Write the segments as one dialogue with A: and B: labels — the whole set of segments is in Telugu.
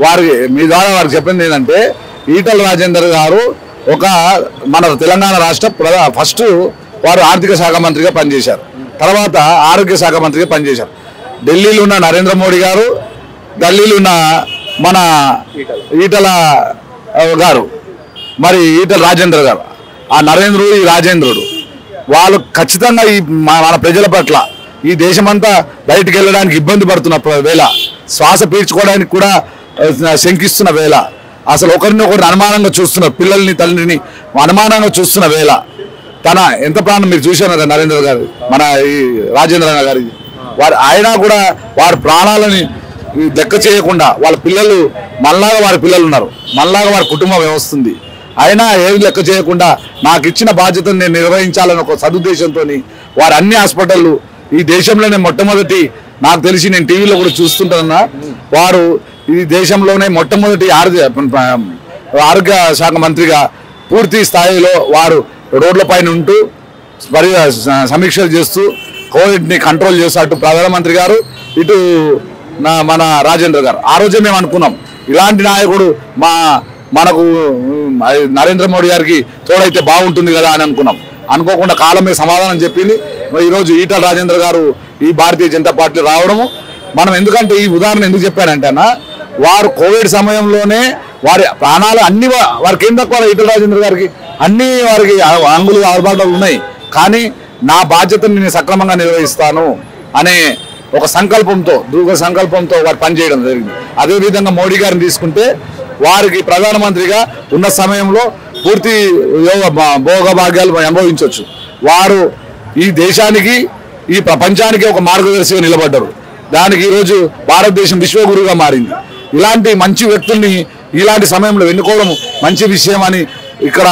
A: వారి మీ ద్వారా వారికి చెప్పింది ఏంటంటే ఈటల రాజేందర్ గారు ఒక మన తెలంగాణ రాష్ట్ర ఫస్ట్ వారు ఆర్థిక శాఖ మంత్రిగా పనిచేశారు, తర్వాత ఆరోగ్య శాఖ మంత్రిగా పనిచేశారు. ఢిల్లీలో ఉన్న నరేంద్ర మోడీ గారు, ఢిల్లీలో ఉన్న మన ఈటల గారు, మరి ఈటల రాజేందర్ గారు, ఆ నరేంద్రుడు ఈ రాజేంద్రుడు వాళ్ళు ఖచ్చితంగా ఈ మన ప్రజల పట్ల ఈ దేశమంతా బయటికి వెళ్ళడానికి ఇబ్బంది పడుతున్న వేళ, శ్వాస పీల్చుకోవడానికి కూడా శంకిస్తున్న వేళ, అసలు ఒకరిని అనుమానంగా చూస్తున్న పిల్లల్ని తల్లిని అనుమానంగా చూస్తున్న వేళ తన ఎంత ప్రాణం మీరు చూశారు కదా నరేంద్ర గారు, మన ఈ రాజేంద్ర గారి ఆయన కూడా వారి ప్రాణాలని లెక్క చేయకుండా వాళ్ళ పిల్లలు మనలాగా వారి పిల్లలు ఉన్నారు, మనలాగా వారి కుటుంబం వ్యవస్థ అయినా ఏది లెక్క చేయకుండా నాకు ఇచ్చిన బాధ్యతను నేను నిర్వహించాలని ఒక సదుద్దేశంతో వారు అన్ని హాస్పిటళ్ళు ఈ దేశంలోనే మొట్టమొదటి, నాకు తెలిసి నేను టీవీలో కూడా చూస్తుంటున్నా, వారు ఈ దేశంలోనే మొట్టమొదటి ఆరోగ్య శాఖ మంత్రిగా పూర్తి స్థాయిలో వారు రోడ్ల పైన ఉంటూ సమీక్షలు చేస్తూ కోవిడ్ని కంట్రోల్ చేస్తూ అటు ప్రధానమంత్రి గారు ఇటు మన రాజేంద్ర గారు ఆ రోజే మేము అనుకున్నాం ఇలాంటి నాయకుడు మనకు నరేంద్ర మోడీ గారికి తోడైతే బాగుంటుంది కదా అని అనుకోకుండా కాలమే సమాధానం చెప్పింది. ఈరోజు ఈటల రాజేంద్ర గారు ఈ భారతీయ జనతా పార్టీ రావడము మనం ఎందుకంటే ఈ ఉదాహరణ ఎందుకు చెప్పానంటే అన్న, వారు కోవిడ్ సమయంలోనే వారి ప్రాణాలు అన్ని వారికి ఏం తక్కువ ఈటల రాజేంద్ర గారికి అన్ని వారికి అంగులు ఆర్భాటాలు ఉన్నాయి, కానీ నా బాధ్యతను నేను సక్రమంగా నిర్వహిస్తాను అనే ఒక సంకల్పంతో దృఢ సంకల్పంతో వారు పనిచేయడం జరిగింది. అదేవిధంగా మోడీ గారిని తీసుకుంటే వారికి ప్రధానమంత్రిగా ఉన్న సమయంలో పూర్తి భోగభాగ్యాలు అనుభవించవచ్చు. వారు ఈ దేశానికి ఈ ప్రపంచానికి ఒక మార్గదర్శిగా నిలబడ్డారు. దానికి ఈరోజు భారతదేశం విశ్వగురుగా మారింది. ఇలాంటి మంచి వ్యక్తుల్ని ఇలాంటి సమయంలో ఎన్నుకోవడం మంచి విషయం అని ఇక్కడ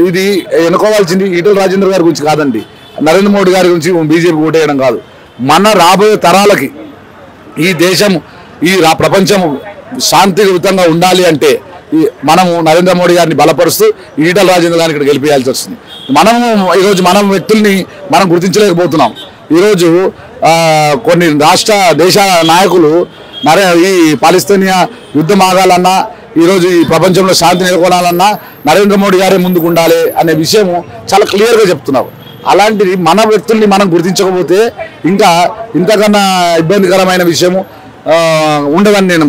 A: ఇది ఎన్నుకోవాల్సింది ఈటల రాజేంద్ర గారి గురించి కాదండి, నరేంద్ర మోడీ గారి గురించి బీజేపీ ఓటేయడం కాదు. మన రాబోయే తరాలకి ఈ దేశం ఈ ప్రపంచం శాంతియుతంగా ఉండాలి అంటే మనము నరేంద్ర మోడీ గారిని బలపరుస్తూ ఈటల రాజేంద్ర గారిని ఇక్కడ గెలిపేయాల్సి వస్తుంది. ఈరోజు మనం వ్యక్తుల్ని మనం గుర్తించలేకపోతున్నాం. ఈరోజు కొన్ని దేశ నాయకులు ఈ పాలిస్తీనియా యుద్ధం ఆగాలన్నా, ఈరోజు ఈ ప్రపంచంలో శాంతి నెలకొనాలన్నా నరేంద్ర మోడీ గారే ముందుకు ఉండాలి అనే విషయం చాలా క్లియర్గా చెప్తున్నారు. అలాంటిది మన వ్యక్తుల్ని మనం గుర్తించకపోతే ఇంకా ఇంతకన్నా ఇబ్బందికరమైన విషయము ఉండదని నేను